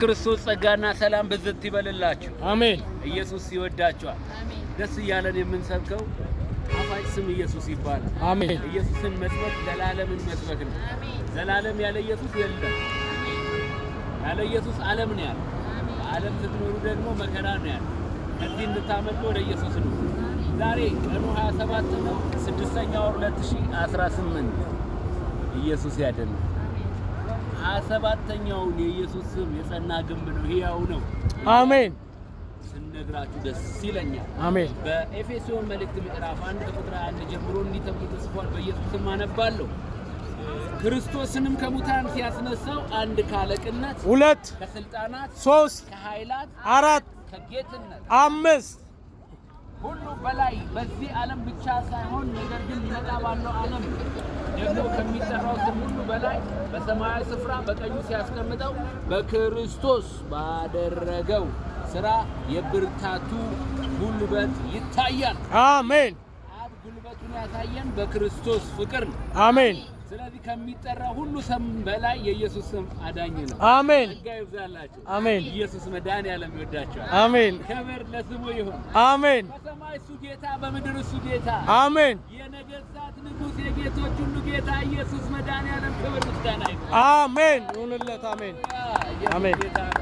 ክርስቶስ ጸጋና ሰላም በዘት ይበልላችሁ። አሜን። ኢየሱስ ይወዳችኋል። አሜን። ደስ እያለን የምንሰብከው አፋጭ ስም ኢየሱስ ይባላል። አሜን። ኢየሱስን መስበክ ዘላለምን መስበክ ነው። ዘላለም ያለ ኢየሱስ የለም። ያለ ኢየሱስ ዓለም ነው ያለው። ዓለም ስትኖሩ ደግሞ መከራ ነው ያለው። ከዚህ እንድታመጡ ወደ ኢየሱስ ነው። ዛሬ ቀኑ 27 ነው 6ኛው ወር 2018 ኢየሱስ ያድናል። 27ኛውን የኢየሱስ ስም የጸና ግንብ ነው፣ ሕያው ነው። አሜን። ስንነግራችሁ ደስ ይለኛል። አሜን። በኤፌሶን መልእክት ምዕራፍ 1 ቁጥር 1 ጀምሮ እንዲህ ተብሎ ተጽፏል። በኢየሱስ ስም አነባለሁ። ክርስቶስንም ከሙታን ሲያስነሳው አንድ ካለቅነት፣ 2 ከስልጣናት፣ 3 ከኃይላት፣ 4 ከጌትነት 5 ሁሉ በላይ በዚህ ዓለም ብቻ ሳይሆን ነገር ግን ሊመጣ ባለው ዓለም ደግሞ ከሚጠራው ስም ሁሉ በላይ በሰማያዊ ስፍራ በቀኙ ሲያስቀምጠው በክርስቶስ ባደረገው ሥራ የብርታቱ ጉልበት ይታያል። አሜን። አብ ጉልበቱን ያሳየን በክርስቶስ ፍቅር ነው። አሜን። ስለዚህ ከሚጠራ ሁሉ ስም በላይ የኢየሱስ ስም አዳኝ ነው። አሜን። ጸጋ ይብዛላችሁ። አሜን። ኢየሱስ መድኃኒዓለም ይወዳችኋል። አሜን። ክብር ለስሙ ይሁን። አሜን። በሰማይ እሱ ጌታ፣ በምድር እሱ ጌታ፣ አሜን። የነገሥታት ንጉሥ፣ የጌቶች ሁሉ ጌታ ኢየሱስ መድኃኒዓለም ክብር ምስጋና ይሁን። አሜን። ይሁንለት። አሜን። ኢየሱስ አሜን። ጌታ ነው።